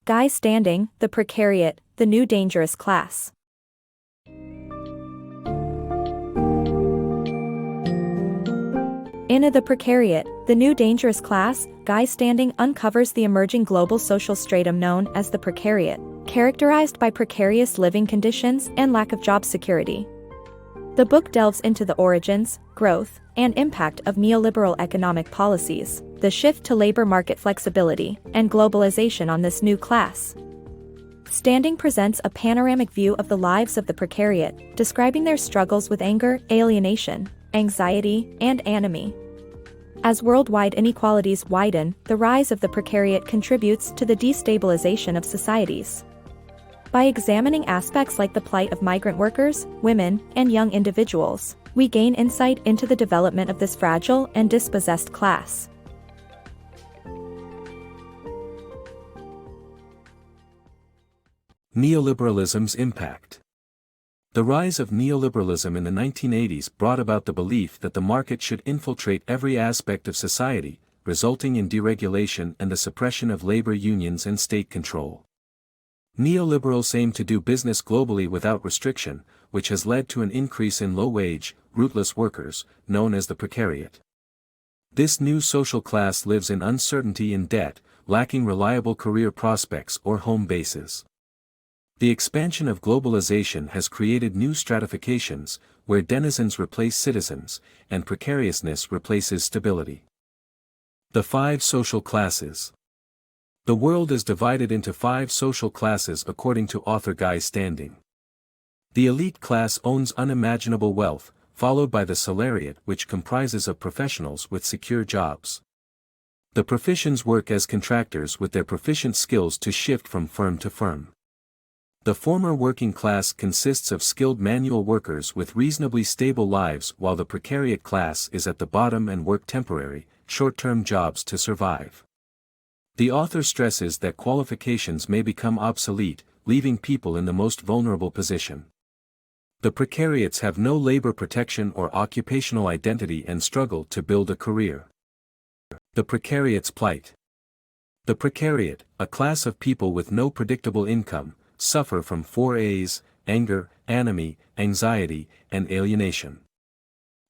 Guy Standing, The Precariat, the New Dangerous Class. In The Precariat, the New Dangerous Class, Guy Standing uncovers the emerging global social stratum known as the Precariat, characterized by precarious living conditions and lack of job security. The book delves into the origins, growth, and impact of neoliberal economic policies, the shift to labor market flexibility, and globalization on this new class. Standing presents a panoramic view of the lives of the Precariat, describing their struggles with anger, alienation, anxiety, and anomie. As worldwide inequalities widen, the rise of the Precariat contributes to the destabilization of societies. By examining aspects like the plight of migrant workers, women, and young individuals, we gain insight into the development of this fragile and dispossessed class. Neoliberalism's impact. The rise of neoliberalism in the 1980s brought about the belief that the market should infiltrate every aspect of society, resulting in deregulation and the suppression of labor unions and state control. Neoliberals aim to do business globally without restriction, which has led to an increase in low-wage, rootless workers, known as the Precariat. This new social class lives in uncertainty and debt, lacking reliable career prospects or home bases. The expansion of globalization has created new stratifications, where denizens replace citizens, and precariousness replaces stability. The 5 social classes. The world is divided into 5 social classes according to author Guy Standing. The elite class owns unimaginable wealth, followed by the salariat, which comprises of professionals with secure jobs. The proficients work as contractors with their proficient skills to shift from firm to firm. The former working class consists of skilled manual workers with reasonably stable lives, while the Precariat class is at the bottom and work temporary, short-term jobs to survive. The author stresses that qualifications may become obsolete, leaving people in the most vulnerable position. The Precariats have no labor protection or occupational identity and struggle to build a career. The Precariat's plight. The Precariat, a class of people with no predictable income, suffer from 4 A's: anger, anomie, anxiety, and alienation.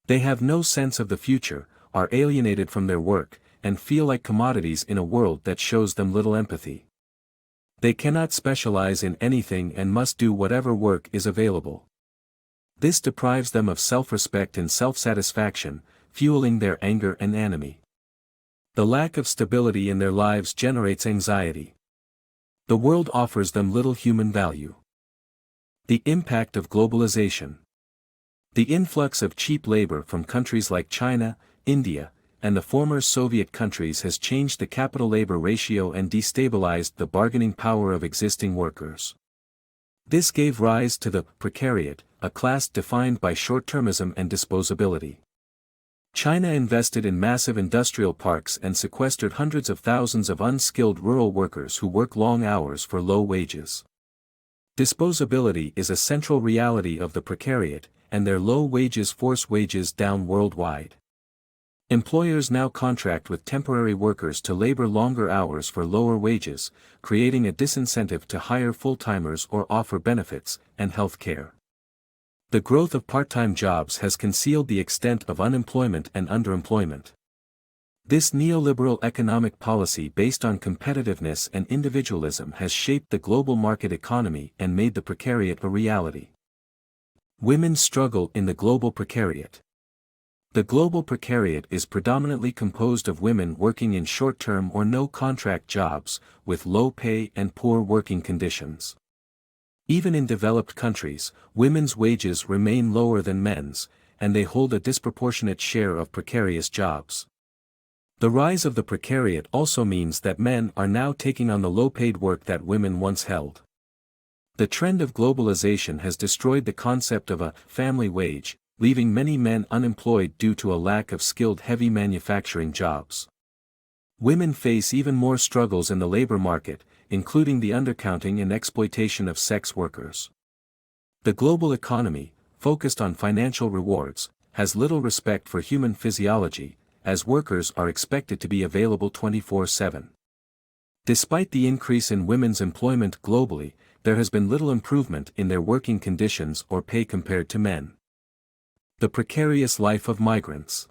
They have no sense of the future, are alienated from their work, and feel like commodities in a world that shows them little empathy. They cannot specialize in anything and must do whatever work is available. This deprives them of self-respect and self-satisfaction, fueling their anger and anomie. The lack of stability in their lives generates anxiety. The world offers them little human value. The impact of globalization. The influx of cheap labor from countries like China, India, and the former Soviet countries has changed the capital-labor ratio and destabilized the bargaining power of existing workers. This gave rise to the Precariat, a class defined by short-termism and disposability. China invested in massive industrial parks and sequestered hundreds of thousands of unskilled rural workers who work long hours for low wages. Disposability is a central reality of the Precariat, and their low wages force wages down worldwide. Employers now contract with temporary workers to labor longer hours for lower wages, creating a disincentive to hire full-timers or offer benefits and health care. The growth of part-time jobs has concealed the extent of unemployment and underemployment. This neoliberal economic policy based on competitiveness and individualism has shaped the global market economy and made the Precariat a reality. Women's struggle in the global Precariat. The global Precariat is predominantly composed of women working in short-term or no-contract jobs, with low pay and poor working conditions. Even in developed countries, women's wages remain lower than men's, and they hold a disproportionate share of precarious jobs. The rise of the Precariat also means that men are now taking on the low-paid work that women once held. The trend of globalization has destroyed the concept of a family wage, leaving many men unemployed due to a lack of skilled heavy manufacturing jobs. Women face even more struggles in the labor market, including the undercounting and exploitation of sex workers. The global economy, focused on financial rewards, has little respect for human physiology, as workers are expected to be available 24/7. Despite the increase in women's employment globally, there has been little improvement in their working conditions or pay compared to men. The precarious life of migrants.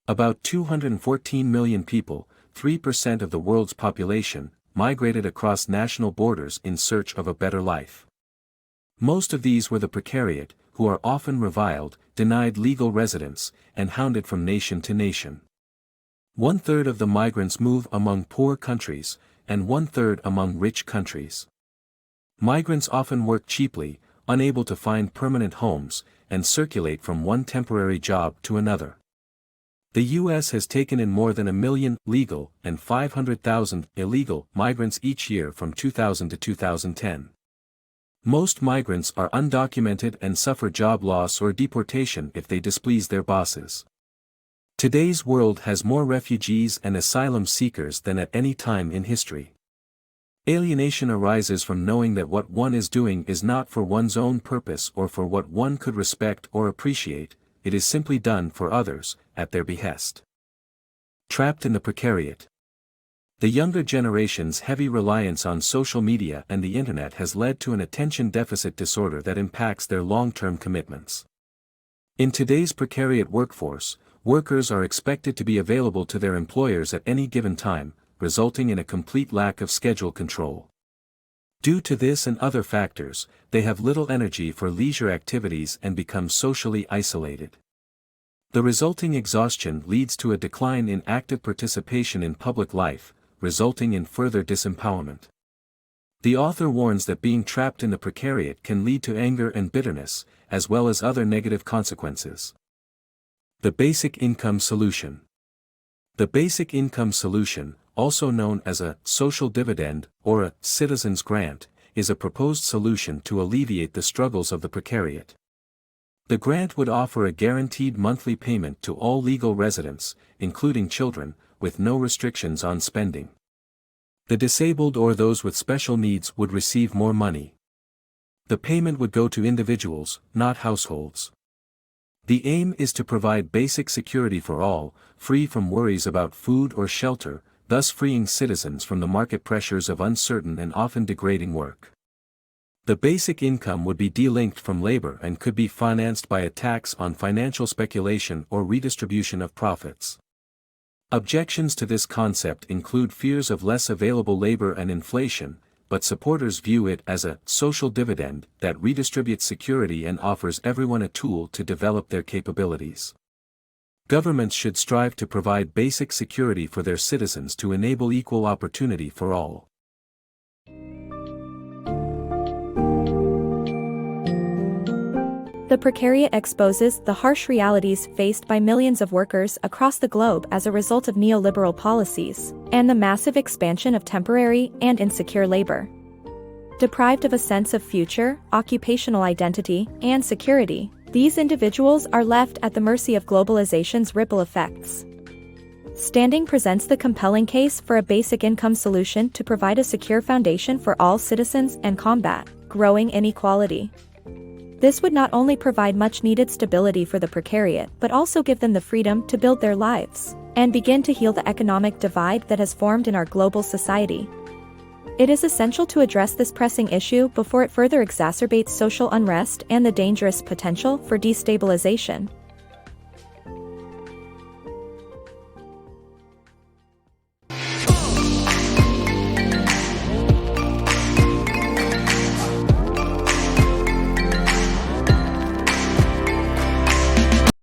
About 214 million people, 3% of the world's population, migrated across national borders in search of a better life. Most of these were the precariat, who are often reviled, denied legal residence, and hounded from nation to nation. 1/3 of the migrants move among poor countries, and 1/3 among rich countries. Migrants often work cheaply, unable to find permanent homes, and circulate from one temporary job to another. The U.S. has taken in more than 1 million legal and 500,000 illegal migrants each year from 2000 to 2010. Most migrants are undocumented and suffer job loss or deportation if they displease their bosses. Today's world has more refugees and asylum seekers than at any time in history. Alienation arises from knowing that what one is doing is not for one's own purpose or for what one could respect or appreciate, it is simply done for others, at their behest. Trapped in the precariat. The younger generation's heavy reliance on social media and the internet has led to an attention deficit disorder that impacts their long-term commitments. In today's precariat workforce, workers are expected to be available to their employers at any given time, resulting in a complete lack of schedule control. Due to this and other factors, they have little energy for leisure activities and become socially isolated. The resulting exhaustion leads to a decline in active participation in public life, resulting in further disempowerment. The author warns that being trapped in the precariat can lead to anger and bitterness, as well as other negative consequences. The Basic Income Solution. The Basic Income Solution, also known as a social dividend or a citizen's grant, is a proposed solution to alleviate the struggles of the precariat. The grant would offer a guaranteed monthly payment to all legal residents, including children, with no restrictions on spending. The disabled or those with special needs would receive more money. The payment would go to individuals, not households. The aim is to provide basic security for all, free from worries about food or shelter, thus freeing citizens from the market pressures of uncertain and often degrading work. The basic income would be delinked from labor and could be financed by a tax on financial speculation or redistribution of profits. Objections to this concept include fears of less available labor and inflation, but supporters view it as a social dividend that redistributes security and offers everyone a tool to develop their capabilities. Governments should strive to provide basic security for their citizens to enable equal opportunity for all. The Precariat exposes the harsh realities faced by millions of workers across the globe as a result of neoliberal policies, and the massive expansion of temporary and insecure labor. Deprived of a sense of future, occupational identity, and security, these individuals are left at the mercy of globalization's ripple effects. Standing presents the compelling case for a basic income solution to provide a secure foundation for all citizens and combat growing inequality. This would not only provide much-needed stability for the precariat but also give them the freedom to build their lives and begin to heal the economic divide that has formed in our global society. It is essential to address this pressing issue before it further exacerbates social unrest and the dangerous potential for destabilization.